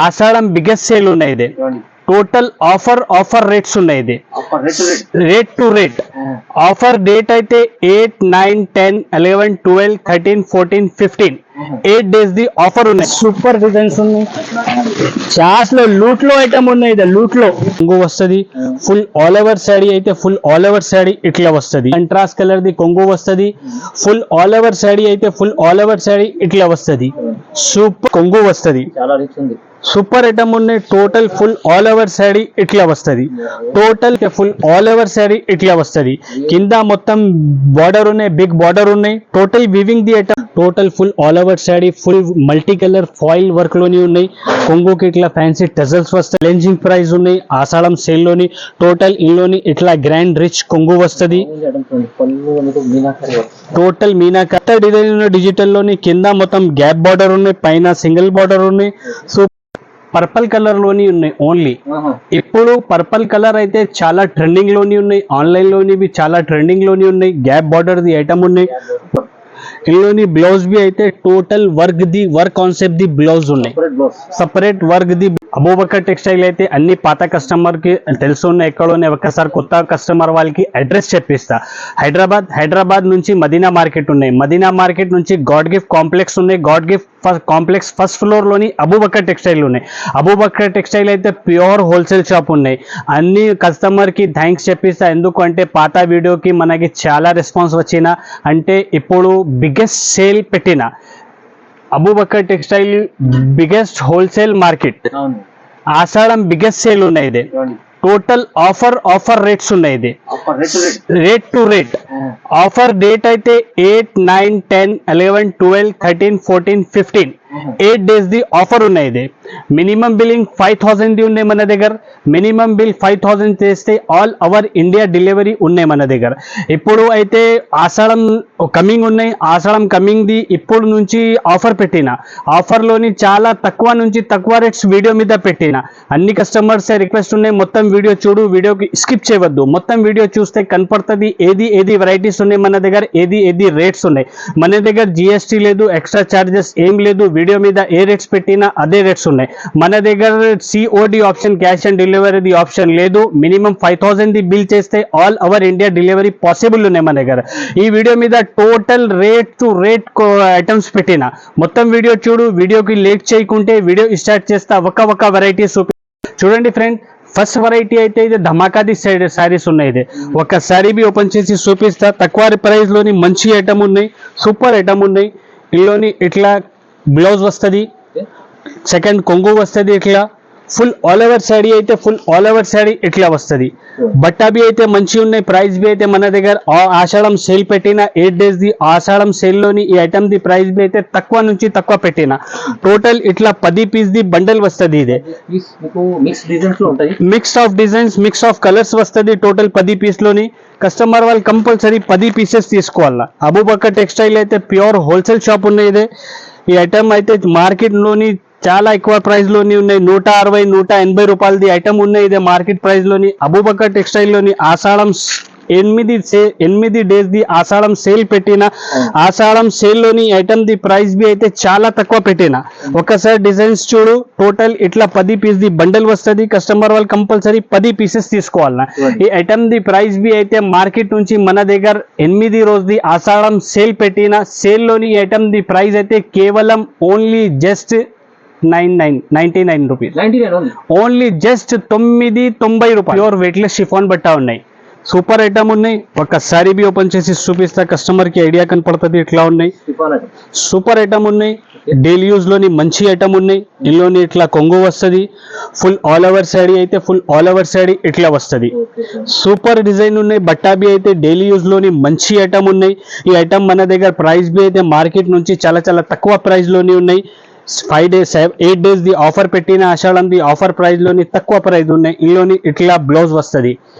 ఆషాఢం biggest sale ఉన్నాయి ఇది. Total offer rates ఉన్నాయి ఇది. Rate to rate offer date అయితే 8, 9, 10, 11, 12, 13, 14, 15 8 days ది ఆఫర్ ఉన్నాయి. సూపర్ డిజైన్స్ ఉన్నాయి. చాస్ లో లూట్ లో ఐటమ్ ఉన్నాయి. ఇది లూట్ లో కొంగు వస్తుంది. ఫుల్ ఆల్ ఓవర్ శారీ అయితే ఫుల్ ఆల్ ఓవర్ శారీ ఇట్లా వస్తుంది. కంట్రాస్ట్ కలర్ ది కొంగు వస్తుంది. ఫుల్ ఆల్ ఓవర్ శారీ అయితే ఫుల్ ఆల్ ఓవర్ శారీ ఇట్లా వస్తుంది. సూపర్ కొంగు వస్తుంది. చాలా రిచ్ ఉంది. సూపర్ ఐటమ్ ఉన్నాయి. Total full all over sari ఇట్లా వస్తుంది. Total full all over sari ఇట్లా వస్తుంది. కింద మొత్తం బార్డర్ ఉన్నాయి. బిగ్ బార్డర్ ఉన్నాయి. Total weaving the item. Total full all over sari full multi colour foil work లోని ఉన్నాయి. కొంగుకి ఇట్లా ఫ్యాన్సీ టజల్స్ వస్తాయి. ఛాలెంజింగ్ ప్రైస్ ఉన్నాయి. ఆషాఢం సేల్ లోని టోటల్ ఇంట్లోని ఇట్లా గ్రాండ్ రిచ్ కొంగు వస్తుంది. టోటల్ మీనా కట్ట డిజైన్ డిజిటల్ లోని కింద మొత్తం గ్యాప్ బార్డర్ ఉన్నాయి. పైన సింగిల్ బార్డర్ ఉన్నాయి. సో పర్పల్ కలర్ లోని ఉన్నాయి ఓన్లీ. ఇప్పుడు పర్పల్ కలర్ అయితే చాలా ట్రెండింగ్ లోని ఉన్నాయి. ఆన్లైన్ లోని చాలా ట్రెండింగ్ లోని ఉన్నాయి. గ్యాప్ బార్డర్ ది ఐటమ్ ఉన్నాయి. ఇందులోని బ్లౌజ్ బి అయితే టోటల్ వర్క్ కాన్సెప్ట్ ది బ్లౌజ్ ఉన్నాయి. సపరేట్ వర్క్ ది. అబూబకర్ టెక్స్టైల్ అయితే అన్ని పాత కస్టమర్ కి తెలుసున్న ఎక్కడోనే ఒకసారి కొత్త కస్టమర్ వాళ్ళకి అడ్రస్ చెప్పిస్తా. హైదరాబాద్ నుంచి మదీనా మార్కెట్ ఉన్నాయి. మదీనా మార్కెట్ నుంచి గాడ్ గిఫ్ట్ కాంప్లెక్స్ ఉన్నాయి. God gift complex first floor లోని అబూబకర్ టెక్స్టైల్ ఉన్నాయి. అబూబకర్ టెక్స్టైల్ అయితే ప్యూర్ హోల్సేల్ షాప్ ఉన్నాయి. అన్ని కస్టమర్ కి థ్యాంక్స్ చెప్పిస్తా. ఎందుకంటే పాత వీడియోకి మనకి చాలా రెస్పాన్స్ వచ్చిన అంటే ఇప్పుడు బిగ్గెస్ట్ సేల్ పెట్టిన Abubakar textile biggest wholesale market. Ashadham biggest sale ఉన్నాయి ఇది. టోటల్ ఆఫర్ రేట్స్ ఉన్నాయి ఇది. Rate to rate offer date అయితే 8, 9, 10, 11, 12, 13, 14, 15 8 days ది ఆఫర్ ఉన్నాయి ఇది. మినిమం బిల్లింగ్ 5000 ది ఉన్నాయి మన దగ్గర. మినిమం బిల్ 5000 చేస్తే ఆల్ ఓవర్ ఇండియా డెలివరీ ఉన్నాయి మన దగ్గర. ఇప్పుడు అయితే ఆషాఢం కమింగ్ ఉన్నాయి. ఆషాఢం కమింగ్ ది ఇప్పుడు నుంచి ఆఫర్ పెట్టిన. ఆఫర్ లోని చాలా తక్కువ నుంచి తక్కువ రేట్స్ వీడియో మీద పెట్టిన. అన్ని కస్టమర్స్ రిక్వెస్ట్ ఉన్నాయి మొత్తం వీడియో చూడు, వీడియోకి స్కిప్ చేయవద్దు. మొత్తం వీడియో చూస్తే కనపడుతుంది ఏది వెరైటీస్ ఉన్నాయి మన దగ్గర, ఏది రేట్స్ ఉన్నాయి మన దగ్గర. జిఎస్టీ లేదు, ఎక్స్ట్రా చార్జెస్ ఏం లేదు. వీడియో మీద ఏ రేట్స్ పెట్టినా అదే రేట్స్ ఉన్నాయి మన దగ్గర. COD option, cash on delivery option లేదు. మినిమం 5000 ది బిల్ చేస్తే all over India delivery possible ఉన్నాయి మన దగ్గర. ఈ వీడియో మీద total rate to rate items పెట్టిన. మొత్తం వీడియో చూడు, వీడియోకి లేట్ చేయకుంటే వీడియో స్టార్ట్ చేస్తా. ఒక వెరైటీ చూడండి ఫ్రెండ్. ఫస్ట్ వెరైటీ అయితే ఇది ధమాకాది శారీస్ ఉన్నాయి. ఇది ఒక శారీ బి ఓపెన్ చేసి చూపిస్తా. తక్కువ ప్రైస్ లోని మంచి ఐటమ్ ఉన్నాయి. సూపర్ ఐటమ్ ఉన్నాయి. ఇందులోని ఇట్లా బ్లౌజ్ వస్తుంది. సెకండ్ కొంగు వస్తుంది. ఇట్లా ఫుల్ ఆల్ ఓవర్ శారీ అయితే ఫుల్ ఆల్ ఓవర్ శారీ ఇట్లా వస్తుంది. బట్టా బి అయితే మంచి ఉన్నాయి. ప్రైస్ బి అయితే మన దగ్గర ఆషాఢం సేల్ పెట్టిన 8 days ది ఆషాఢం సేల్ లోని ఈ ఐటమ్ ది ప్రైస్ బి అయితే తక్కువ నుంచి తక్కువ పెట్టిన. టోటల్ ఇట్లా 10 పీస్ ది బండల్ వస్తుంది. ఇది mix of designs, mix of colours వస్తుంది. టోటల్ 10 పీస్ లోని కస్టమర్ వాళ్ళు కంపల్సరీ 10 పీసెస్ తీసుకోవాలా. అబూబకర్ టెక్స్టైల్ అయితే ప్యూర్ హోల్సేల్ షాప్ ఉన్నాయి. ఇది ఈ ఐటమ్ అయితే మార్కెట్ లోని చాలా ఎక్కువ ప్రైస్ లోని ఉన్నాయి. 160, 180 రూపాయలది ఐటమ్ ఉన్నాయి. ఇదే మార్కెట్ ప్రైస్ లోని. అబూబకర్ టెక్స్టైల్ లోని ఆషాఢం 8 days ది ఆషాఢం సేల్ పెట్టిన. ఆషాఢం సేల్ లోని ఐటమ్ ది ప్రైస్ బి అయితే చాలా తక్కువ పెట్టిన. ఒకసారి డిజైన్స్ చూడు. టోటల్ ఇట్లా 10 పీస్ ది బండల్ వస్తుంది. కస్టమర్ వాళ్ళు కంపల్సరీ 10 పీసెస్ తీసుకోవాలన్నా. ఈ ఐటమ్ ది ప్రైస్ బి అయితే మార్కెట్ నుంచి మన దగ్గర 8 రోజు ది ఆషాఢం సేల్ పెట్టిన. సేల్ లోని ఐటమ్ ది ప్రైస్ అయితే కేవలం only just 99 rupees. Only just 990 రూపాయలు. ప్యూర్ వెయిట్లెస్ షిఫాన్ బట్టా ఉన్నాయి. సూపర్ ఐటమ్ ఉన్నాయి. ఒక్కసారి బి ఓపెన్ చేసి చూపిస్తా. కస్టమర్ కి ఐడియా కనపడుతుంది. ఇట్లా ఉన్నాయి. సూపర్ ఐటమ్ ఉన్నాయి. డైలీ యూజ్ లోని మంచి ఐటమ్ ఉన్నాయి. ఇందులోని ఇట్లా కొంగు వస్తుంది. ఫుల్ ఆల్ ఓవర్ శారీ అయితే ఫుల్ ఆల్ ఓవర్ శారీ ఇట్లా వస్తుంది. సూపర్ డిజైన్ ఉన్నాయి. బట్టా బి అయితే డైలీ యూజ్ లోని మంచి ఐటమ్ ఉన్నాయి. ఈ ఐటమ్ మన దగ్గర ప్రైస్ బి అయితే మార్కెట్ నుంచి చాలా తక్కువ ప్రైస్ లోని ఉన్నాయి. 5 days 8 days ది ఆఫర్ పెట్టిన. ఆషాఢం ది ఆఫర్ ప్రైస్ లోని తక్కువ ప్రైస్ ఉన్నాయి. ఇందులోని ఇట్లా బ్లౌజ్ వస్తుంది.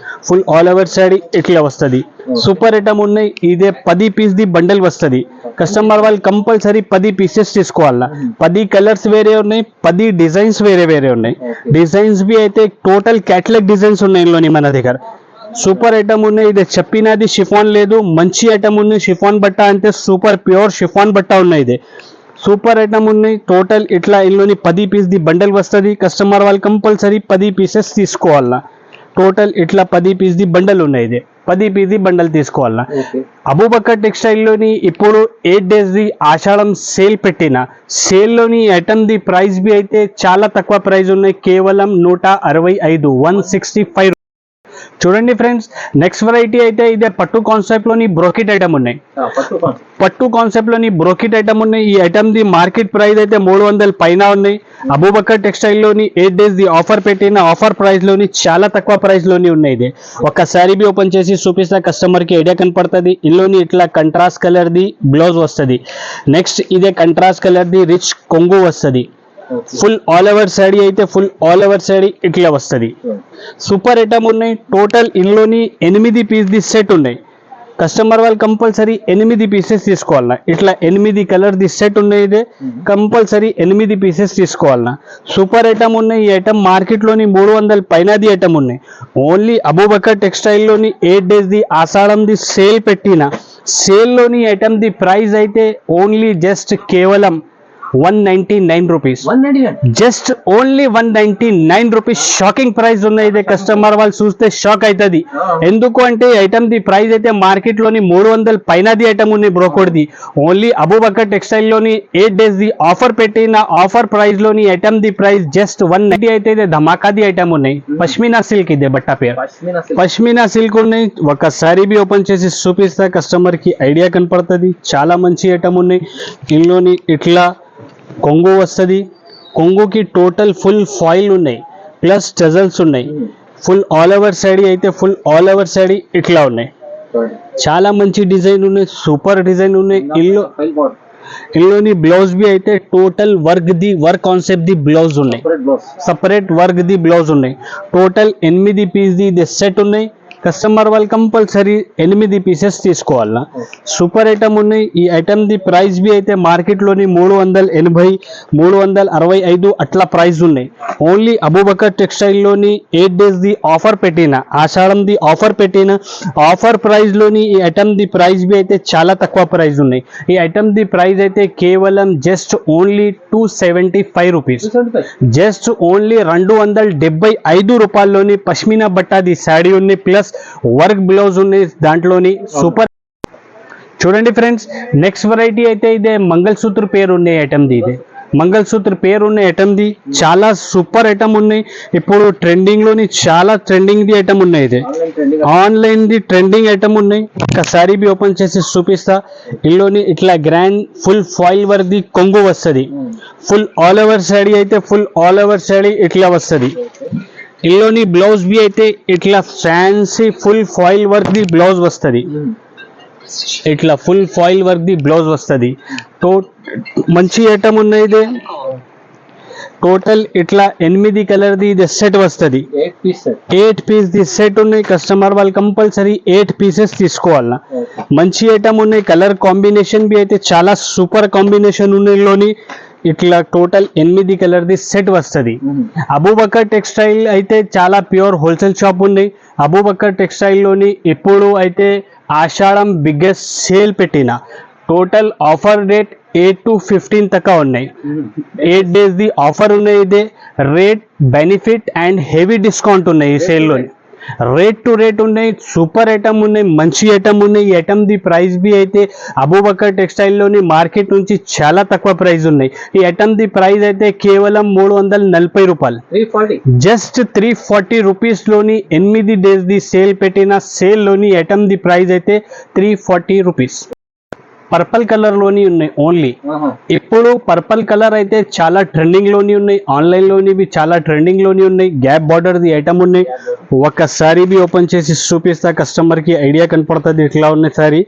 ఫుల్ ఆల్ ఓవర్ శారీ ఇట్లా వస్తుంది. సూపర్ ఐటమ్ ఉన్నాయి. ఇదే 10 పీస్ ది బండల్ వస్తుంది. కస్టమర్ వాళ్ళు కంపల్సరీ 10 పీసెస్ తీసుకోవాలా. 10 కలర్స్ వేరే ఉన్నాయి. 10 డిజైన్స్ వేరే ఉన్నాయి. డిజైన్స్ బి అయితే టోటల్ క్యాటలాగ్ డిజైన్స్ ఉన్నాయి ఇందులోని మన దగ్గర. సూపర్ ఐటమ్ ఉన్నాయి. ఇది చెప్పినది షిఫాన్ లేదు. మంచి ఐటమ్ ఉంది. షిఫాన్ బట్ట అంటే సూపర్ ప్యూర్ షిఫాన్ బట్ట ఉన్నాయి. ఇది సూపర్ ఐటమ్ ఉన్నాయి. టోటల్ ఇట్లా ఇందులోని 10 పీస్ ది బండల్ వస్తుంది. కస్టమర్ వాళ్ళు కంపల్సరీ 10 పీసెస్ తీసుకోవాలా. టోటల్ ఇట్లా 10 పీస్ ది బండల్ ఉన్నాయి. ఇది 10 పీస్ ది బండల్ తీసుకోవాలా. అబూబకర్ టెక్స్టైల్ లోని ఇప్పుడు 8 days ది ఆషాఢం సేల్ పెట్టిన సేల్ లోని ఐటమ్ ది ప్రైస్ బి అయితే చాలా తక్కువ ప్రైస్ ఉన్నాయి. కేవలం 165 165. చూడండి ఫ్రెండ్స్, నెక్స్ట్ వెరైటీ అయితే ఇదే పట్టు కాన్సెప్ట్ లోని బ్రోకెట్ ఐటమ్ ఉన్నాయి. పట్టు కాన్సెప్ట్ లోని బ్రోకెట్ ఐటమ్ ఉన్నాయి. ఈ ఐటమ్ ది మార్కెట్ ప్రైస్ అయితే 300 పైన ఉన్నాయి. అబూబకర్ టెక్స్టైల్ లోని 8 days ది ఆఫర్ పెట్టిన ఆఫర్ ప్రైస్ లోని చాలా తక్కువ ప్రైస్ లోని ఉన్నాయి. ఇది ఒక్కసారి బి ఓపెన్ చేసి చూపిస్తా కస్టమర్ కి ఐడియా కనపడుతుంది. ఇందులోని ఇట్లా కంట్రాస్ట్ కలర్ ది బ్లౌజ్ వస్తుంది. నెక్స్ట్ ఇదే కంట్రాస్ట్ కలర్ ది రిచ్ కొంగు వస్తుంది. ఫుల్ ఆల్ ఓవర్ శాడీ అయితే ఫుల్ ఆల్ ఓవర్ శాడీ ఇట్లా వస్తుంది. సూపర్ ఐటమ్ ఉన్నాయి. టోటల్ ఇందులోని 8 పీస్ ది సెట్ ఉన్నాయి. కస్టమర్ వాళ్ళు కంపల్సరీ 8 పీసెస్ తీసుకోవాలన్నా. ఇట్లా 8 కలర్ ది సెట్ ఉన్నాయి. ఇదే కంపల్సరీ 8 పీసెస్ తీసుకోవాలన్నా. సూపర్ ఐటమ్ ఉన్నాయి. ఈ ఐటమ్ మార్కెట్ లోని 300 పైన ది ఐటమ్ ఉన్నాయి. ఓన్లీ అబూబకర్ టెక్స్టైల్ లోని 8 days ది ఆషాఢం ది సేల్ పెట్టిన సేల్ లోని ఐటమ్ ది ప్రైస్ అయితే ఓన్లీ జస్ట్ కేవలం 199 rupees. Just only 199 rupees. Shocking price ఉన్నాయి. ఇదే కస్టమర్ వాళ్ళు చూస్తే షాక్ అవుతుంది. ఎందుకు అంటే ఐటమ్ ది ప్రైస్ అయితే మార్కెట్ లోని 300 పైన ది ఐటమ్ ఉన్నాయి. Bro code the only Abubakar textile లోని 8 days ది ఆఫర్ పెట్టిన ఆఫర్ ప్రైస్ లోని ఐటమ్ ది ప్రైస్ జస్ట్ 190 అయితే ఇదే ధమాకా ది ఐటమ్ ఉన్నాయి. పష్మినా సిల్క్ ఇదే బట్ట పేరు పష్మినా సిల్క్ ఉన్నాయి. ఒకసారి బి ఓపెన్ చేసి చూపిస్తా కస్టమర్ కి ఐడియా కనపడుతుంది. చాలా మంచి ఐటమ్ ఉన్నాయి. ఇందులోని ఇట్లా కొంగు వస్తుంది. కొంగుకి టోటల్ ఫుల్ ఫాయిల్ ఉన్నాయి. ప్లస్ టజల్స్ ఉన్నాయి. ఫుల్ ఆల్ ఓవర్ శాడీ అయితే ఫుల్ ఆల్ ఓవర్ శాడీ ఇట్లా ఉన్నాయి. చాలా మంచి డిజైన్ ఉన్నాయి. సూపర్ డిజైన్ ఉన్నాయి. ఇందులోని బ్లౌజ్ బి అయితే టోటల్ వర్క్ కాన్సెప్ట్ ది బ్లౌజ్ ఉన్నాయి. సపరేట్ వర్క్ ది బ్లౌజ్ ఉన్నాయి. టోటల్ 8 పీస్ ది సెట్ ఉన్నాయి. కస్టమర్ వాళ్ళు కంపల్సరీ 8 పీసెస్ తీసుకోవాలన్నా. సూపర్ ఐటమ్ ఉన్నాయి. ఈ ఐటమ్ ది ప్రైస్ బి అయితే మార్కెట్ లోని 380 365 అట్లా ప్రైస్ ఉన్నాయి. ఓన్లీ అబూబకర్ టెక్స్టైల్ లోని 8 days ది ఆఫర్ పెట్టిన ఆషాఢం ది ఆఫర్ పెట్టిన ఆఫర్ ప్రైస్ లోని ఈ ఐటమ్ ది ప్రైస్ బి అయితే చాలా తక్కువ ప్రైస్ ఉన్నాయి. ఈ ఐటమ్ ది ప్రైస్ అయితే కేవలం just only 275 rupees. Just only 275 రూపాయల్లోని పష్మినా బట్టా ది శాడీ ఉంది. ప్లస్ వర్క్ బ్లౌజ్ ఉంది దాంట్లోని. సూపర్. చూడండి ఫ్రెండ్స్, నెక్స్ట్ వెరైటీ అయితే ఇదే మంగళసూత్ర పేరు ఉండే ఐటమ్ ది. ఇదే మంగళసూత్ర పేరు ఉన్న ఐటమ్ ది చాలా సూపర్ ఐటమ్ ఉన్నాయి. ఇప్పుడు ట్రెండింగ్ లోని చాలా ట్రెండింగ్ ది ఐటమ్ ఉన్నాయి. ఇది ఆన్లైన్ ది ట్రెండింగ్ ఐటమ్ ఉన్నాయి. ఒకసారి బి ఓపెన్ చేసి చూపిస్తా. ఇందులోని ఇట్లా grand full foil work the కొంగు వస్తుంది. ఫుల్ ఆల్ ఓవర్ శాడీ అయితే ఫుల్ ఆల్ ఓవర్ శాడీ ఇట్లా వస్తుంది. ఇందులోని బ్లౌజ్ బి అయితే ఇట్లా fancy full foil work the blouse వస్తుంది. ఇట్లా full foil work the blouse వస్తుంది. మంచి ఐటమ్ ఉన్నాయి. టోటల్ ఇట్లా 8 కలర్ ది ఇది సెట్ వస్తుంది. 8 పీస్ ది సెట్ ఉన్నాయి. కస్టమర్ వాళ్ళు కంపల్సరీ 8 పీసెస్ తీసుకోవాలన్నా. మంచి ఐటమ్ ఉన్నాయి. కలర్ కాంబినేషన్ బి అయితే చాలా సూపర్ కాంబినేషన్ ఉన్నాయి. ఇందులోని ఇట్లా టోటల్ 8 కలర్ ది సెట్ వస్తుంది. అబూబకర్ టెక్స్టైల్ అయితే చాలా ప్యూర్ హోల్సేల్ షాప్ ఉంది. అబూబకర్ టెక్స్టైల్ లోని ఇప్పుడు అయితే ఆషాఢం బిగ్గెస్ట్ సేల్ పెట్టిన టోటల్ ఆఫర్ రేట్ 8 to 15 తక్క ఉన్నాయి. 8 days ది ఆఫర్ ఉన్నాయి. ఇదే rate benefit and heavy discount ఉన్నాయి. ఈ సేల్ లోని రేట్ టు రేట్ ఉన్నాయి. సూపర్ ఐటమ్ ఉన్నాయి. మంచి ఐటమ్ ఉన్నాయి. ఈ ఐటమ్ ది ప్రైస్ బి అయితే అబూబకర్ టెక్స్టైల్ లోని మార్కెట్ నుంచి చాలా తక్కువ ప్రైస్ ఉన్నాయి. ఈ ఐటమ్ ది ప్రైస్ అయితే కేవలం 340 రూపాయలు. జస్ట్ 340 రూపీస్ లోని 8 days ది సేల్ పెట్టిన సేల్ లోని ఐటమ్ ది ప్రైస్ అయితే 340 రూపీస్. పర్పల్ కలర్ లోని ఉన్నాయి ఓన్లీ. ఇప్పుడు పర్పల్ కలర్ అయితే చాలా ట్రెండింగ్ లోని ఉన్నాయి. ఆన్లైన్ లోని బి చాలా ట్రెండింగ్ లోని ఉన్నాయి. గ్యాప్ బార్డర్ ది ఐటమ్ ఉన్నాయి. ఒకసారి బి ఓపెన్ చేసి చూపిస్తా కస్టమర్ కి ఐడియా కనపడుతుంది. ఇట్లా ఉన్నాయి సారీ.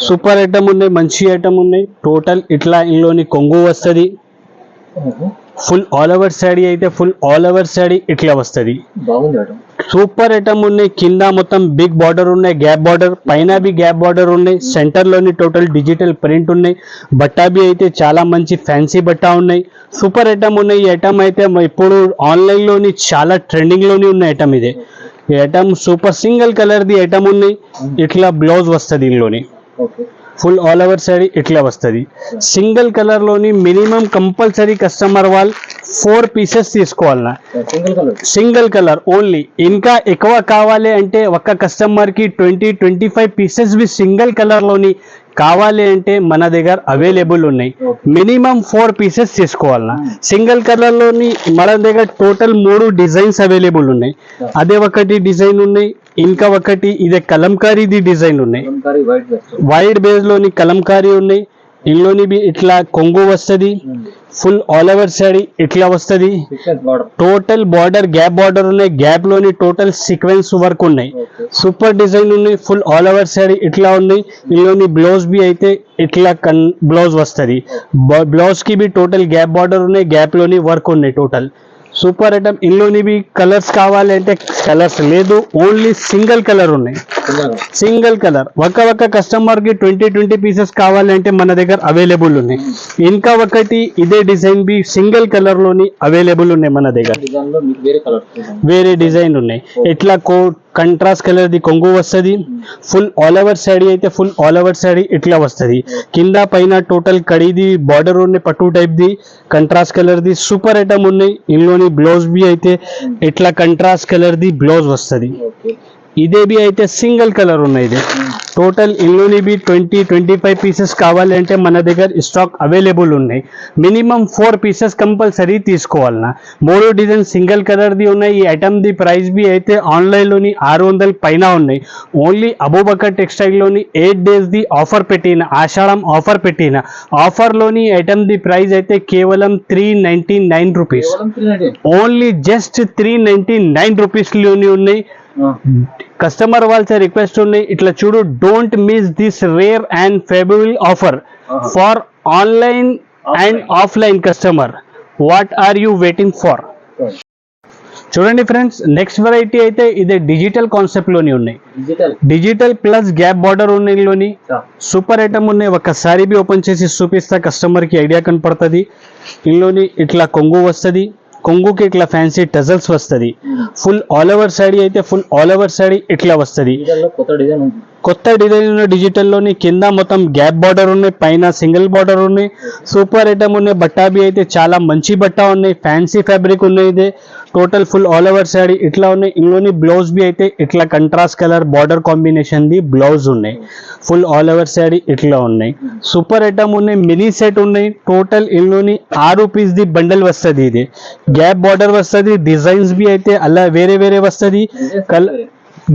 సూపర్ ఐటమ్ ఉన్నాయి. మంచి ఐటమ్ ఉన్నాయి. టోటల్ ఇట్లా ఇందులోని కొంగు వస్తుంది. ఫుల్ ఆల్ ఓవర్ శాడీ అయితే ఫుల్ ఆల్ ఓవర్ శాడీ ఇట్లా వస్తుంది. సూపర్ ఐటమ్ ఉన్నాయి. కింద మొత్తం బిగ్ బార్డర్ ఉన్నాయి. గ్యాప్ బార్డర్ పైన బి గ్యాప్ బార్డర్ ఉన్నాయి. సెంటర్ లోని టోటల్ డిజిటల్ ప్రింట్ ఉన్నాయి. బట్టా బి అయితే చాలా మంచి ఫ్యాన్సీ బట్టా ఉన్నాయి. సూపర్ ఐటమ్ ఉన్నాయి. ఈ ఐటమ్ అయితే ఇప్పుడు ఆన్లైన్ లోని చాలా ట్రెండింగ్ లోని ఉన్న ఐటమ్ ఇదే. ఈ item super single colour the item ఉన్నాయి. ఇట్లా బ్లౌజ్ వస్తుంది ఇందులోని. ఫుల్ ఆల్ ఓవర్ శారీ ఇట్లా వస్తుంది. సింగిల్ కలర్ లోని మినిమం కంపల్సరీ కస్టమర్ వాళ్ళు 4 పీసెస్ తీసుకోవాలన్నా, సింగిల్ కలర్ ఓన్లీ. ఇంకా ఎక్కువ కావాలి అంటే ఒక కస్టమర్ కి 20-25 పీసెస్ బి సింగిల్ కలర్ లోని కావాలి అంటే మన దగ్గర అవైలబుల్ ఉన్నాయి. మినిమం 4 పీసెస్ తీసుకోవాలన్నా. సింగిల్ కలర్ లోని మన దగ్గర టోటల్ 3 డిజైన్స్ అవైలబుల్ ఉన్నాయి. అదే ఒకటి డిజైన్ ఉన్నాయి, ఇంకా ఒకటి ఇదే కలంకారీది డిజైన్ ఉన్నాయి. వైట్ బేస్ లోని కలంకారీ ఉన్నాయి. ఇందులోని బి ఇట్లా కొంగు వస్తుంది. ఫుల్ ఆల్ ఓవర్ శారీ ఇట్లా వస్తుంది. టోటల్ బార్డర్ గ్యాప్ బార్డర్ ఉన్నాయి. గ్యాప్ లోని టోటల్ సీక్వెన్స్ వర్క్ ఉన్నాయి. సూపర్ డిజైన్ ఉన్నాయి. ఫుల్ ఆల్ ఓవర్ శారీ ఇట్లా ఉన్నాయి. ఇందులోని బ్లౌజ్ బి అయితే ఇట్లా బ్లౌజ్ వస్తుంది. బ్లౌజ్ కి బి టోటల్ గ్యాప్ బార్డర్ ఉన్నాయి. గ్యాప్ లోని వర్క్ ఉన్నాయి. Total super item. ఇందులోని బి కలర్స్ కావాలి అంటే కలర్స్ లేదు, ఓన్లీ సింగిల్ కలర్ ఉన్నాయి. సింగిల్ కలర్ ఒక కస్టమర్ కి 20 పీసెస్ కావాలంటే మన దగ్గర అవైలబుల్ ఉన్నాయి. ఇంకా ఒకటి ఇదే డిజైన్ బి సింగిల్ కలర్ లోని అవైలబుల్ ఉన్నాయి మన దగ్గర. వేరే డిజైన్ ఉన్నాయి. ఇట్లా కంట్రాస్ట్ కలర్ ది కొంగు వస్తుంది. ఫుల్ ఆల్ ఓవర్ శారీ అయితే ఫుల్ ఆల్ ఓవర్ శారీ ఇట్లా వస్తుంది. కింద పైన టోటల్ కడిది బార్డర్ ఉన్నాయి. పట్టు type the contrast colour the super item ఉన్నాయి. ఇందులోని బ్లౌజ్ బి అయితే ఇట్లా కంట్రాస్ట్ కలర్ ది బ్లౌజ్ వస్తుంది. ఇదే బి అయితే సింగిల్ కలర్ ఉన్నాయి. ఇది టోటల్ ఇందులోని బి 20-25 పీసెస్ కావాలంటే మన దగ్గర స్టాక్ అవైలబుల్ ఉన్నాయి. మినిమం 4 పీసెస్ కంపల్సరీ తీసుకోవాలన్నా. 3 డిజైన్ సింగిల్ కలర్ ది ఉన్నాయి. ఈ ఐటమ్ ది ప్రైస్ బి అయితే ఆన్లైన్ లోని 600 పైన ఉన్నాయి. ఓన్లీ అబూబకర్ టెక్స్టైల్ లోని 8 days ది ఆఫర్ పెట్టిన, ఆషాఢం ఆఫర్ పెట్టిన ఆఫర్ లోని ఐటమ్ ది ప్రైస్ అయితే కేవలం 399 రూపీస్. ఓన్లీ జస్ట్ 399 రూపీస్ లోని ఉన్నాయి. కస్టమర్ వాళ్ళ రిక్వెస్ట్ ఉన్నాయి, ఇట్లా చూడు, don't miss this rare and favourable offer for online and offline customer. What are you waiting for? చూడండి ఫ్రెండ్స్, నెక్స్ట్ వెరైటీ అయితే ఇదే డిజిటల్ కాన్సెప్ట్ లోని ఉన్నాయి. డిజిటల్ ప్లస్ గ్యాప్ బార్డర్ ఉన్నాయి. ఇందులోని సూపర్ ఐటమ్ ఉన్నాయి. ఒక్కసారి బి ఓపెన్ చేసి చూపిస్తా, కస్టమర్ కి ఐడియా కనపడుతుంది. ఇందులోని ఇట్లా కొంగు వస్తుంది. కొంగుకి ఇట్లా ఫ్యాన్సీ టజల్స్ వస్తుంది. ఫుల్ ఆల్ ఓవర్ శారీ అయితే ఫుల్ ఆల్ ఓవర్ శారీ ఇట్లా వస్తుంది. కొత్త డిజైన్ ఉన్న డిజిటల్ లోని కింద మొత్తం గ్యాప్ బార్డర్ ఉన్నాయి, పైన సింగిల్ బార్డర్ ఉన్నాయి. సూపర్ ఐటమ్ ఉన్నాయి. బట్టా బి అయితే చాలా మంచి బట్టా ఉన్నాయి. ఫ్యాన్సీ ఫ్యాబ్రిక్ ఉన్నాయి. ఇది total full all over sari ఇట్లా ఉన్నాయి. ఇందులోని బ్లౌజ్ బి అయితే ఇట్లా contrast colour border combination the blouse ఉన్నాయి. ఫుల్ ఆల్ ఓవర్ శారీ ఇట్లా ఉన్నాయి. సూపర్ ఐటమ్ ఉన్నాయి. మినీ సెట్ ఉన్నాయి. టోటల్ ఇందులోని 6 పీస్ ది బండల్ వస్తుంది. ఇది గ్యాప్ బార్డర్ వస్తుంది. డిజైన్స్ బి అయితే అలా వేరే వేరే వస్తుంది.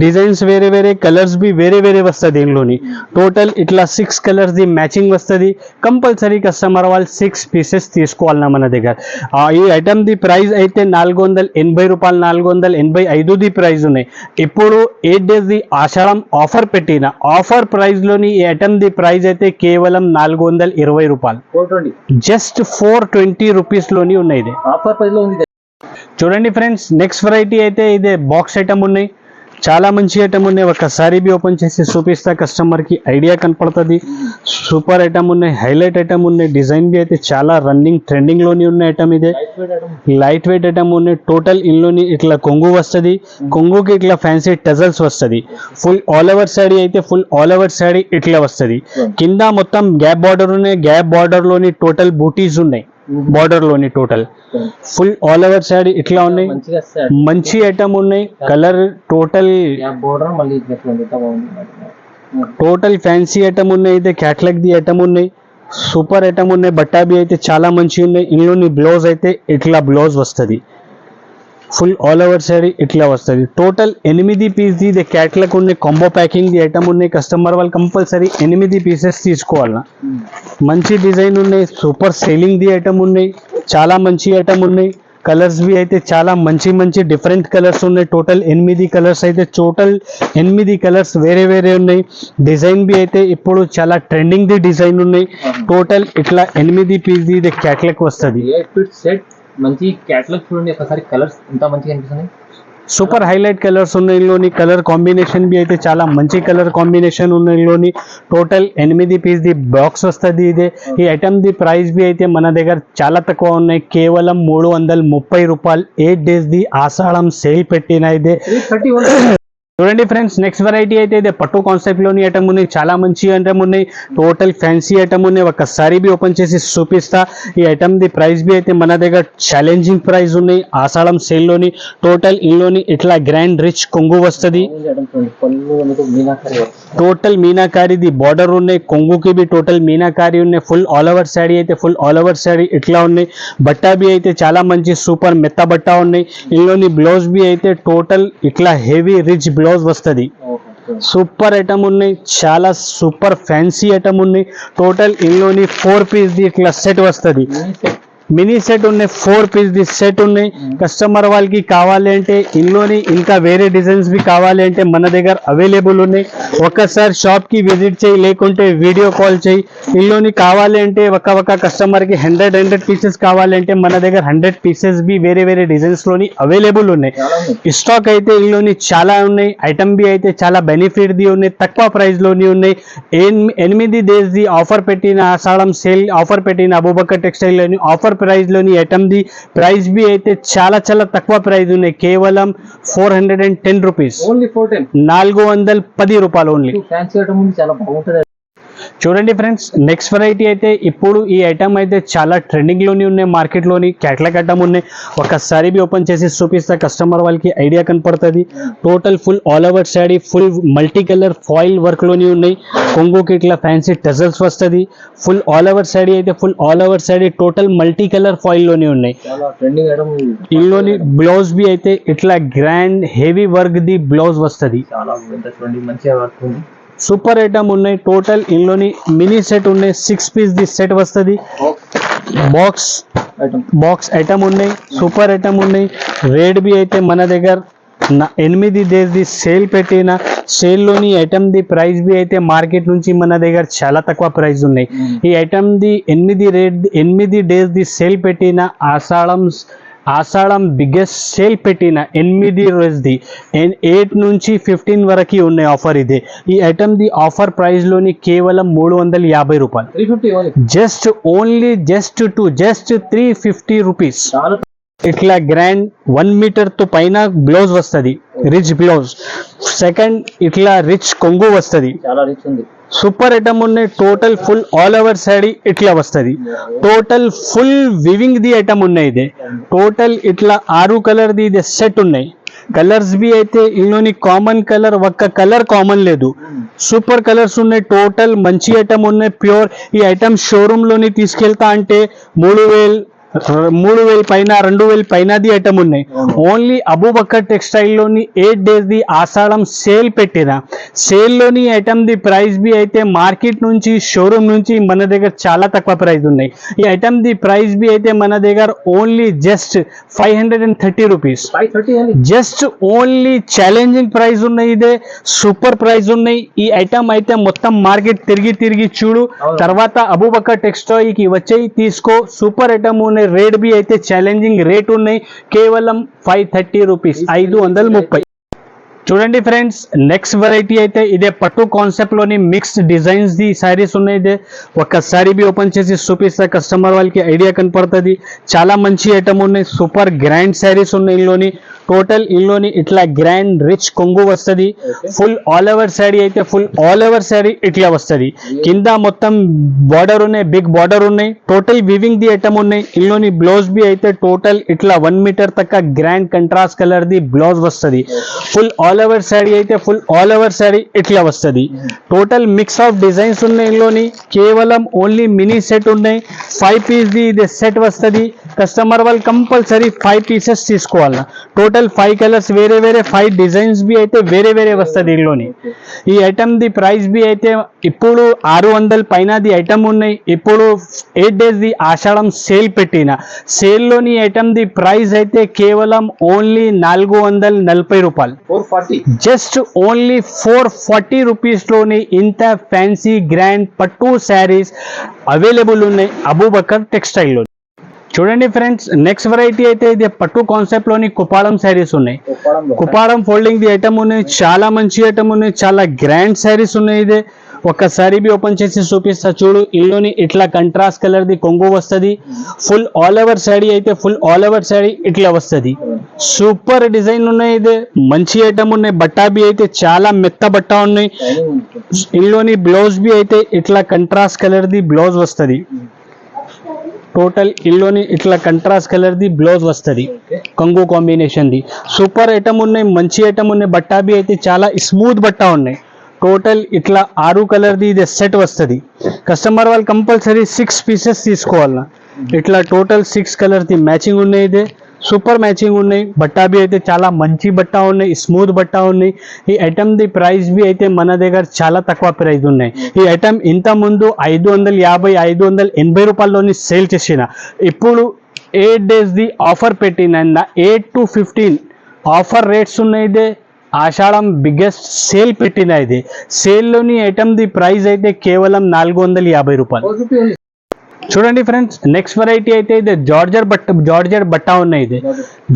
డిజైన్స్ వేరే వేరే, కలర్స్ బి వేరే వేరే వస్తుంది. ఇందులోని టోటల్ ఇట్లా 6 కలర్స్ ది మ్యాచింగ్ వస్తుంది. కంపల్సరీ కస్టమర్ వాళ్ళు 6 పీసెస్ తీసుకోవాలన్నా మన దగ్గర. ఈ ఐటమ్ ది ప్రైస్ అయితే 480 రూపాయలు, 485 ది ప్రైస్ ఉన్నాయి. ఇప్పుడు 8 days ది ఆషాఢం ఆఫర్ పెట్టిన ఆఫర్ ప్రైస్ లోని ఈ ఐటమ్ ది ప్రైస్ అయితే కేవలం 420 రూపాయలు, జస్ట్ 420 రూపీస్ లోని ఉన్నాయి. ఇది ఆఫర్ ప్రైస్ లో ఉంది. చూడండి ఫ్రెండ్స్, నెక్స్ట్ వెరైటీ అయితే ఇదే బాక్స్ ఐటమ్ ఉన్నాయి. చాలా మంచి ఐటమ్ ఉన్నాయి. ఒక్కసారి బి ఓపెన్ చేసి చూపిస్తా, కస్టమర్ కి ఐడియా కనపడుతుంది. సూపర్ ఐటమ్ ఉన్నాయి. హైలైట్ ఐటమ్ ఉన్నాయి. డిజైన్ బి అయితే చాలా రన్నింగ్ ట్రెండింగ్ లోని ఉన్న ఐటమ్. ఇదే లైట్ వెయిట్ ఐటమ్ ఉన్నాయి. టోటల్ ఇందులోని ఇట్లా కొంగు వస్తుంది. కొంగుకి ఇట్లా ఫ్యాన్సీ టజల్స్ వస్తుంది. ఫుల్ ఆల్ ఓవర్ శారీ అయితే ఫుల్ ఆల్ ఓవర్ శారీ ఇట్లా వస్తుంది. కింద మొత్తం గ్యాప్ బార్డర్ ఉన్నాయి. గ్యాప్ బార్డర్ లోని టోటల్ బూటీస్ ఉన్నాయి. బార్డర్ లోని total full all over sari ఇట్లా ఉన్నాయి. మంచి ఐటమ్ ఉన్నాయి. కలర్ టోటల్ ఫ్యాన్సీ ఐటమ్ ఉన్నాయి. అయితే క్యాట్లాగ్ ది ఐటమ్ ఉన్నాయి. సూపర్ ఐటమ్ ఉన్నాయి. బట్టా బి అయితే చాలా మంచి ఉన్నాయి. ఇందులోని బ్లౌజ్ అయితే ఇట్లా బ్లౌజ్ వస్తుంది. ఫుల్ ఆల్ ఓవర్ శారీ ఇట్లా వస్తుంది. టోటల్ 8 పీస్ ది క్యాట్లాగ్ ఉన్నాయి. కాంబో ప్యాకింగ్ ది ఐటమ్ ఉన్నాయి. కస్టమర్ వాళ్ళు కంపల్సరీ 8 పీసెస్ తీసుకోవాలన్నా. మంచి డిజైన్ ఉన్నాయి. సూపర్ సేలింగ్ ది ఐటమ్ ఉన్నాయి. చాలా మంచి ఐటమ్ ఉన్నాయి. కలర్స్ బి అయితే చాలా మంచి మంచి డిఫరెంట్ కలర్స్ ఉన్నాయి. టోటల్ 8 కలర్స్ అయితే టోటల్ 8 కలర్స్ వేరే వేరే ఉన్నాయి. డిజైన్ బి అయితే ఇప్పుడు చాలా ట్రెండింగ్ ది డిజైన్ ఉన్నాయి. టోటల్ ఇట్లా 8 పీస్ ది క్యాట్లాగ్ వస్తుంది. మంచి క్యాటలాగ్ చూడండి ఒకసారి. కలర్స్ ఎంత మంచిగా అనిపిస్తున్నాయి. సూపర్ హైలైట్ కలర్స్ ఉన్నాయి. ఇందులోని కలర్ కాంబినేషన్ బి అయితే చాలా మంచి కలర్ కాంబినేషన్ ఉన్నాయి. ఇందులోని టోటల్ 8 పీస్ ది బాక్స్ వస్తుంది. ఇదే ఈ ఐటమ్ ది ప్రైస్ బి అయితే మన దగ్గర చాలా తక్కువ ఉన్నాయి. కేవలం 330 రూపాయలు. 8 days ది ఆషాఢం సేల్ పెట్టిన. ఇదే చూడండి ఫ్రెండ్స్, నెక్స్ట్ వెరైటీ అయితే ఇదే పట్టు కాన్సెప్ట్ లోని ఐటమ్ ఉన్నాయి. చాలా మంచి ఐటమ్ ఉన్నాయి, టోటల్ ఫ్యాన్సీ ఐటమ్ ఉన్నాయి. ఒకసారి బి ఓపెన్ చేసి చూపిస్తా. ఈ ఐటమ్ ది ప్రైస్ బి అయితే మన దగ్గర ఛాలెంజింగ్ ప్రైస్ ఉన్నాయి. ఆషాఢం సేల్ లోని టోటల్ ఇందులోని ఇట్లా గ్రాండ్ రిచ్ కొంగు వస్తుంది. టోటల్ మీనాకారిది బార్డర్ ఉన్నాయి. కొంగుకి బి టోటల్ మీనాకారి ఉన్నాయి. ఫుల్ ఆల్ ఓవర్ శారీ అయితే ఫుల్ ఆల్ ఓవర్ శారీ ఇట్లా ఉన్నాయి. బట్టా బి అయితే చాలా మంచి సూపర్ మెత్త బట్ట ఉన్నాయి. ఇందులోని బ్లౌజ్ బి అయితే టోటల్ ఇట్లా హెవీ రిచ్ బ్లౌజ్ వస్తుంది. సూపర్ ఐటమ్ ఉన్నాయి, చాలా సూపర్ ఫ్యాన్సీ ఐటమ్ ఉన్నాయి. టోటల్ ఇందులోని 4 పీస్ ది ఇట్లా సెట్ వస్తుంది. మినీ సెట్ ఉన్నాయి, 4 పీస్ ది సెట్ ఉన్నాయి. కస్టమర్ వాళ్ళకి కావాలి అంటే ఇందులోని ఇంకా వేరే డిజైన్స్ బి కావాలి అంటే మన దగ్గర అవైలబుల్ ఉన్నాయి. ఒక్కసారి షాప్ కి విజిట్ చేయి, లేకుంటే వీడియో కాల్ చేయి. ఇందులోని కావాలి అంటే ఒక కస్టమర్ కి 100 పీసెస్ కావాలి అంటే మన దగ్గర 100 పీసెస్ బి వేరే వేరే డిజైన్స్ లోని అవైలబుల్ ఉన్నాయి. స్టాక్ అయితే ఇందులోని చాలా ఉన్నాయి. ఐటమ్ బి అయితే చాలా బెనిఫిట్ ది ఉన్నాయి, తక్కువ ప్రైస్ లోని ఉన్నాయి. 8 డేస్ ది ఆఫర్ పెట్టిన ఆషాఢం సేల్ ఆఫర్ పెట్టిన అబూబకర్ టెక్స్టైల్ లోని ఆఫర్ ప్రైస్ లోని ఐటమ్ ది ప్రైస్ బి అయితే చాలా చాలా తక్కువ ప్రైస్ ఉన్నాయి. కేవలం 410 రూపీస్, 410 రూపాయలు ఓన్లీ. చాలా బాగుంటుంది. చూడండి ఫ్రెండ్స్, నెక్స్ట్ వెరైటీ అయితే ఇప్పుడు ఈ ఐటమ్ అయితే చాలా ట్రెండింగ్ లోని ఉన్నాయి. మార్కెట్ లోని క్యాట్లాగ్ ఐటమ్ ఉన్నాయి. ఒకసారి బి ఓపెన్ చేసి చూపిస్తే కస్టమర్ వాళ్ళకి ఐడియా కనపడుతుంది. Total full all over sari full multi colour foil work లోని ఉన్నాయి. కొంగుకి ఇట్లా ఫ్యాన్సీ టజల్స్ వస్తుంది. ఫుల్ ఆల్ ఓవర్ శారీ అయితే full all over sari total multi colour foil లోని ఉన్నాయి. ఇందులోని బ్లౌజ్ బి అయితే ఇట్లా grand heavy work the blouse వస్తుంది. మంచిగా వర్క్ ఉంది. సూపర్ ఐటమ్ ఉన్నాయి. టోటల్ ఇందులోని మినీ సెట్ ఉన్నాయి. 6 పీస్ ది సెట్ వస్తుంది. బాక్స్ ఐటమ్ ఉన్నాయి. సూపర్ ఐటమ్ ఉన్నాయి. రేట్ బి అయితే మన దగ్గర 8 డేస్ ది సేల్ పెట్టిన సేల్ లోని ఐటమ్ ది ప్రైస్ బి అయితే మార్కెట్ నుంచి మన దగ్గర చాలా తక్కువ ప్రైస్ ఉన్నాయి. ఈ item the 8 days the sale పెట్టిన ఆషాఢం బిగ్గెస్ట్ సేల్ పెట్టిన 8 రోజుది 8 నుంచి 15 వరకు ఉన్నాయి ఆఫర్. ఇదే ఈ ఐటమ్ ది ఆఫర్ ప్రైస్ లోని కేవలం 350 రూపాయలు. 350 రూపీస్. ఇట్లా గ్రాండ్ 1 మీటర్ తో పైన బ్లౌజ్ వస్తుంది, రిచ్ బ్లౌజ్. సెకండ్ ఇట్లా రిచ్ కొంగు వస్తుంది. చాలా రిచ్ ఉంది. సూపర్ ఐటమ్ ఉన్నాయి. Total full all over sari ఇట్లా వస్తుంది. Total full weaving the item ఉన్నాయి. ఇదే టోటల్ ఇట్లా 6 కలర్ ది ఇదే సెట్ ఉన్నాయి. కలర్స్ బి అయితే ఇందులోని కామన్ కలర్ ఒక్క కలర్ కామన్ లేదు, సూపర్ కలర్స్ ఉన్నాయి. టోటల్ మంచి ఐటమ్ ఉన్నాయి, ప్యూర్. ఈ ఐటమ్ షోరూమ్ లోని తీసుకెళ్తా అంటే 3,000 పైన 2,000 పైన ది ఐటమ్ ఉన్నాయి. ఓన్లీ అబూబకర్ టెక్స్టైల్ లోని 8 డేస్ ది ఆషాఢం సేల్ పెట్టిన సేల్ లోని ఐటమ్ ది ప్రైస్ బి అయితే మార్కెట్ నుంచి షోరూమ్ నుంచి మన దగ్గర చాలా తక్కువ ప్రైస్ ఉన్నాయి. ఈ ఐటమ్ ది ప్రైస్ బి అయితే మన దగ్గర only just 530 rupees. Just only challenging price ఉన్నాయి. ఇదే సూపర్ ప్రైస్ ఉన్నాయి. ఈ ఐటమ్ అయితే మొత్తం మార్కెట్ తిరిగి చూడు, తర్వాత అబూబకర్ టెక్స్టైల్ కి వచ్చేయి తీసుకో. సూపర్ ఐటమ్ ఉన్నాయి. రేట్ బి అయితే ఛాలెంజింగ్ రేట్ ఉన్నాయి. కేవలం 530 రూపీస్, 530. చూడండి ఫ్రెండ్స్, నెక్స్ట్ వెరైటీ అయితే ఇదే పట్టు కాన్సెప్ట్ లోని మిక్స్డ్ డిజైన్స్ ది సారీస్ ఉన్నాయి. ఇదే ఒక్కసారి బి ఓపెన్ చేసి చూపిస్తే కస్టమర్ వాళ్ళకి ఐడియా కనపడుతుంది. చాలా మంచి ఐటమ్ ఉన్నాయి. సూపర్ గ్రాండ్ సారీస్ ఉన్నాయి. ఇందులోని టోటల్ ఇందులోని ఇట్లా గ్రాండ్ రిచ్ కొంగు వస్తుంది. ఫుల్ ఆల్ ఓవర్ శారీ అయితే ఫుల్ ఆల్ ఓవర్ శారీ ఇట్లా వస్తుంది. కింద మొత్తం బార్డర్ ఉన్నాయి, బిగ్ బార్డర్ ఉన్నాయి. టోటల్ వివింగ్ ది ఐటమ్ ఉన్నాయి. ఇందులోని బ్లౌజ్ బి అయితే టోటల్ ఇట్లా 1 మీటర్ తక్క grand contrast colour the blouse వస్తుంది. ఫుల్ ఆల్ ఓవర్ శారీ అయితే ఫుల్ ఆల్ ఓవర్ శారీ ఇట్లా వస్తుంది. టోటల్ మిక్స్ ఆఫ్ డిజైన్స్ ఉన్నాయి. ఇందులోని కేవలం ఓన్లీ మినీ సెట్ ఉన్నాయి. 5 పీస్ ది ఇది సెట్ వస్తుంది. కస్టమర్ వాళ్ళు కంపల్సరీ 5 పీసెస్ తీసుకోవాలి. టోటల్ 5 కలర్స్ వేరే 5 డిజైన్స్ బి అయితే వేరే వస్తుంది. ఇందులోని ఈ ఐటమ్ ది ప్రైస్ బి అయితే ఇప్పుడు 600 పైన ది ఐటమ్ ఉన్నాయి. ఇప్పుడు 8 డేస్ ది ఆషాఢం సేల్ పెట్టిన సేల్ లోని ఐటమ్ ది ప్రైస్ అయితే కేవలం ఓన్లీ 440 రూపాయలు. జస్ట్ ఓన్లీ 440 రూపీస్ లోని ఇంత ఫ్యాన్సీ గ్రాండ్ పట్టు శారీస్ అవైలబుల్ ఉన్నాయి అబూబకర్ టెక్స్టైల్ లో. చూడండి ఫ్రెండ్స్, నెక్స్ట్ వెరైటీ అయితే ఇది పట్టు కాన్సెప్ట్ లోని కుపాడం శారీస్ ఉన్నాయి. కుపాడం ఫోల్డింగ్ ది ఐటమ్ ఉన్నాయి. చాలా మంచి ఐటమ్ ఉన్నాయి. చాలా గ్రాండ్ శారీస్ ఉన్నాయి. ఇదే ఒక్కసారి బి ఓపెన్ చేసి చూపిస్తా చూడు. ఇందులోని ఇట్లా కంట్రాస్ట్ కలర్ ది కొంగు వస్తుంది. ఫుల్ ఆల్ ఓవర్ శారీ అయితే ఫుల్ ఆల్ ఓవర్ శారీ ఇట్లా వస్తుంది. సూపర్ డిజైన్ ఉన్నాయి. ఇది మంచి ఐటమ్ ఉన్నాయి. బట్టా బి అయితే చాలా మెత్త బట్ట ఉన్నాయి. ఇందులోని బ్లౌజ్ బి అయితే ఇట్లా కంట్రాస్ట్ కలర్ ది బ్లౌజ్ వస్తుంది. టోటల్ ఇల్లోని ఇట్లా కంట్రాస్ట్ కలర్ ది బ్లౌజ్ వస్తుంది. కొంగు కాంబినేషన్ ది సూపర్ ఐటమ్ ఉన్నాయి. మంచి ఐటమ్ ఉన్నాయి. బట్టా బి అయితే చాలా స్మూత్ బట్టా ఉన్నాయి. టోటల్ ఇట్లా 6 కలర్ ది ఇది సెట్ వస్తుంది. కస్టమర్ వాళ్ళు కంపల్సరీ 6 పీసెస్ తీసుకోవాలన్నా. ఇట్లా టోటల్ 6 కలర్ ది మ్యాచింగ్ ఉన్నాయి. ఇది సూపర్ మ్యాచింగ్ ఉన్నాయి. బట్టా బి అయితే చాలా మంచి బట్టా ఉన్నాయి. స్మూత్ బట్టా ఉన్నాయి. ఈ ఐటమ్ ది ప్రైస్ బి అయితే మన దగ్గర చాలా తక్కువ ప్రైస్ ఉన్నాయి. ఈ ఐటమ్ ఇంత ముందు 550 580 రూపాయల్లోని సేల్ చేసిన. ఇప్పుడు 8 days ది ఆఫర్ పెట్టిన 8 to 15 ఆఫర్ రేట్స్ ఉన్నాయి. ఇదే ఆషాఢం బిగ్గెస్ట్ సేల్ పెట్టిన. ఇది సేల్లోని ఐటమ్ ది ప్రైస్ అయితే కేవలం 450 రూపాయలు. చూడండి ఫ్రెండ్స్, నెక్స్ట్ వెరైటీ అయితే ఇది జార్జెట్ బట్టా ఉన్నాయి. ఇది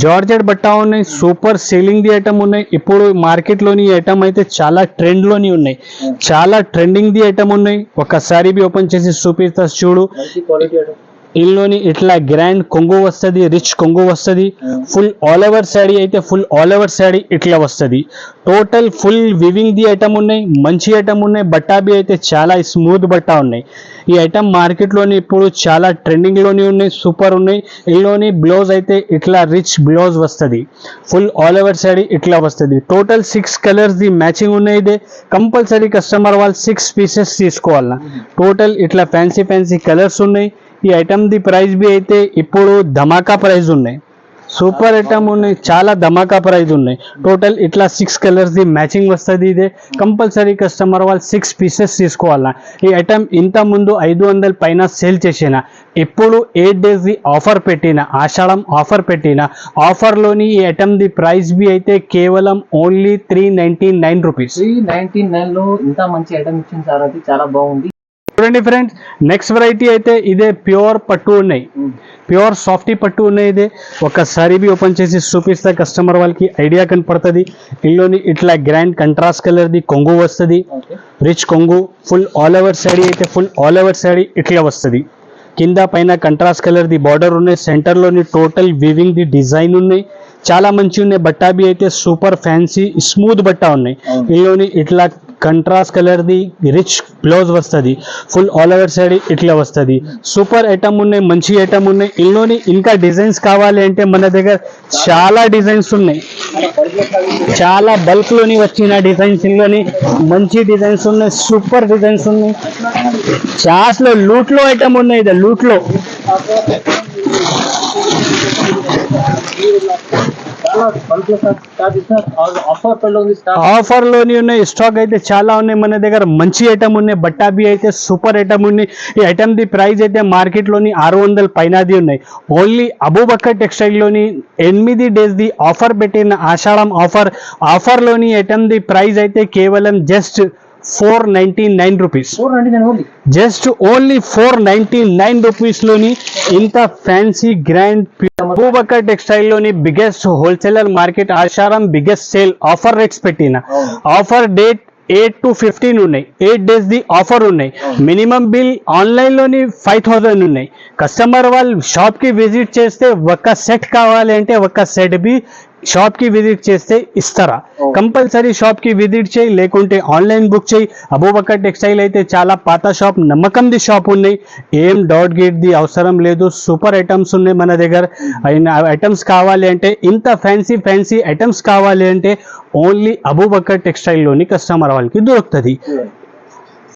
జార్జెట్ బట్టా ఉన్నాయి. సూపర్ సేలింగ్ ది ఐటమ్ ఉన్నాయి. ఇప్పుడు మార్కెట్ లోని ఐటమ్ అయితే చాలా ట్రెండ్ లోని ఉన్నాయి. చాలా ట్రెండింగ్ ది ఐటమ్ ఉన్నాయి. ఒకసారి బి ఓపెన్ చేసి చూపిస్తా చూడు. ఇందులోని ఇట్లా గ్రాండ్ కొంగు వస్తుంది. రిచ్ కొంగు వస్తుంది. ఫుల్ ఆల్ ఓవర్ శారీ అయితే ఫుల్ ఆల్ ఓవర్ శారీ ఇట్లా వస్తుంది. Total full weaving the item ఉన్నాయి. మంచి ఐటమ్ ఉన్నాయి. బట్టా బి అయితే చాలా స్మూత్ బట్టా ఉన్నాయి. ఈ ఐటమ్ మార్కెట్లోని ఇప్పుడు చాలా ట్రెండింగ్లోని ఉన్నాయి. సూపర్ ఉన్నాయి. ఇందులోని బ్లౌజ్ అయితే ఇట్లా రిచ్ బ్లౌజ్ వస్తుంది. ఫుల్ ఆల్ ఓవర్ శారీ ఇట్లా వస్తుంది. టోటల్ 6 కలర్స్ ది మ్యాచింగ్ ఉన్నాయి. ఇదే కంపల్సరీ కస్టమర్ వాళ్ళు 6 పీసెస్ తీసుకోవాలన్నా. టోటల్ ఇట్లా ఫ్యాన్సీ కలర్స్ ఉన్నాయి. ఈ ఐటమ్ ది ప్రైస్ బి అయితే ఇప్పుడు ధమాకా ప్రైస్ ఉన్నాయి. సూపర్ ఐటమ్ ఉన్నాయి. చాలా ధమాకా ప్రైస్ ఉన్నాయి. టోటల్ ఇట్లా 6 కలర్స్ ది మ్యాచింగ్ వస్తుంది. ఇదే కంపల్సరీ కస్టమర్ వాళ్ళు 6 పీసెస్ తీసుకోవాలా. ఈ ఐటమ్ ఇంత ముందు 500 పైన సేల్ చేసిన. ఇప్పుడు 8 days ది ఆఫర్ పెట్టిన. ఆషాఢం ఆఫర్ పెట్టిన. ఆఫర్లోని ఈ ఐటమ్ ది ప్రైస్ బి అయితే కేవలం ఓన్లీ 399 రూపీస్. 399 లో ఇంత మంచి ఐటమ్ ఇచ్చిన సార్. అది చాలా బాగుంది. చూడండి ఫ్రెండ్స్, నెక్స్ట్ వెరైటీ అయితే ఇదే ప్యూర్ పట్టు ఉన్నాయి. ప్యూర్ సాఫ్టీ పట్టు ఉన్నాయి. ఇదే ఒకసారి బి ఓపెన్ చేసి చూపిస్తే కస్టమర్ వాళ్ళకి ఐడియా కనపడుతుంది. ఇందులోని ఇట్లా గ్రాండ్ కంట్రాస్ట్ కలర్ ది కొంగు వస్తుంది. రిచ్ కొంగు. ఫుల్ ఆల్ ఓవర్ శారీ అయితే ఫుల్ ఆల్ ఓవర్ శారీ ఇట్లా వస్తుంది. కింద పైన కంట్రాస్ట్ కలర్ ది బార్డర్ ఉన్నాయి. సెంటర్లోని టోటల్ వివింగ్ ది డిజైన్ ఉన్నాయి. చాలా మంచి ఉన్నాయి. బట్టా బి అయితే సూపర్ ఫ్యాన్సీ స్మూత్ బట్టా ఉన్నాయి. ఇందులోని ఇట్లా contrast colour the rich blouse వస్తుంది. ఫుల్ ఆల్ ఓవర్ శారీ ఇట్లా వస్తుంది. సూపర్ ఐటమ్ ఉన్నాయి. మంచి ఐటమ్ ఉన్నాయి. ఇందులోని ఇంకా డిజైన్స్ కావాలి అంటే మన దగ్గర చాలా డిజైన్స్ ఉన్నాయి. చాలా బల్క్ లోని వచ్చిన డిజైన్స్. ఇందులోని మంచి డిజైన్స్ ఉన్నాయి. సూపర్ డిజైన్స్ ఉన్నాయి. చాస్లో లూట్ లో ఐటమ్ ఉన్నాయి. ఇది లూట్ లో ఆఫర్ లోని ఉన్నాయి. స్టాక్ అయితే చాలా ఉన్నాయి మన దగ్గర. మంచి ఐటమ్ ఉన్నాయి. బట్టా బి అయితే సూపర్ ఐటమ్ ఉన్నాయి. ఈ ఐటమ్ ది ప్రైస్ అయితే మార్కెట్ లోని 600 పైనది ఉన్నాయి. ఓన్లీ అబూబకర్ టెక్స్టైల్ లోని 8 days ది ఆఫర్ పెట్టిన. ఆషాఢం ఆఫర్ లోని ఐటమ్ ది ప్రైస్ అయితే కేవలం just 499 rupees. Just only 499 rupees లోని ఇంత ఫ్యాన్సీ గ్రాండ్ అబూబకర్ టెక్స్టైల్ లోని biggest wholesaler market Ashadham biggest sale offer rates పెట్టిన. ఆఫర్ డేట్ 8 to 15 ఉన్నాయి. 8 days ది ఆఫర్ ఉన్నాయి. మినిమం బిల్ ఆన్లైన్ లోని 5000 ఉన్నాయి. కస్టమర్ వాళ్ళు షాప్ కి విజిట్ చేస్తే ఒక సెట్ కావాలి అంటే ఒక సెట్ బి షాప్ కి విజిట్ చేస్తే ఇస్తారా. కంపల్సరీ షాప్ కి విజిట్ చేయి, లేకుంటే ఆన్లైన్ బుక్ చేయి. అబూబకర్ టెక్స్టైల్ అయితే చాలా పాత షాప్, నమ్మకం ది షాప్ ఉన్నాయి. ఏం డౌట్ గేట్ ది అవసరం లేదు. సూపర్ ఐటమ్స్ ఉన్నాయి మన దగ్గర. ఐటమ్స్ కావాలి అంటే ఇంత ఫ్యాన్సీ ఐటమ్స్ కావాలి అంటే ఓన్లీ అబూబకర్ టెక్స్టైల్ లోని కస్టమర్ వాళ్ళకి దొరుకుతుంది.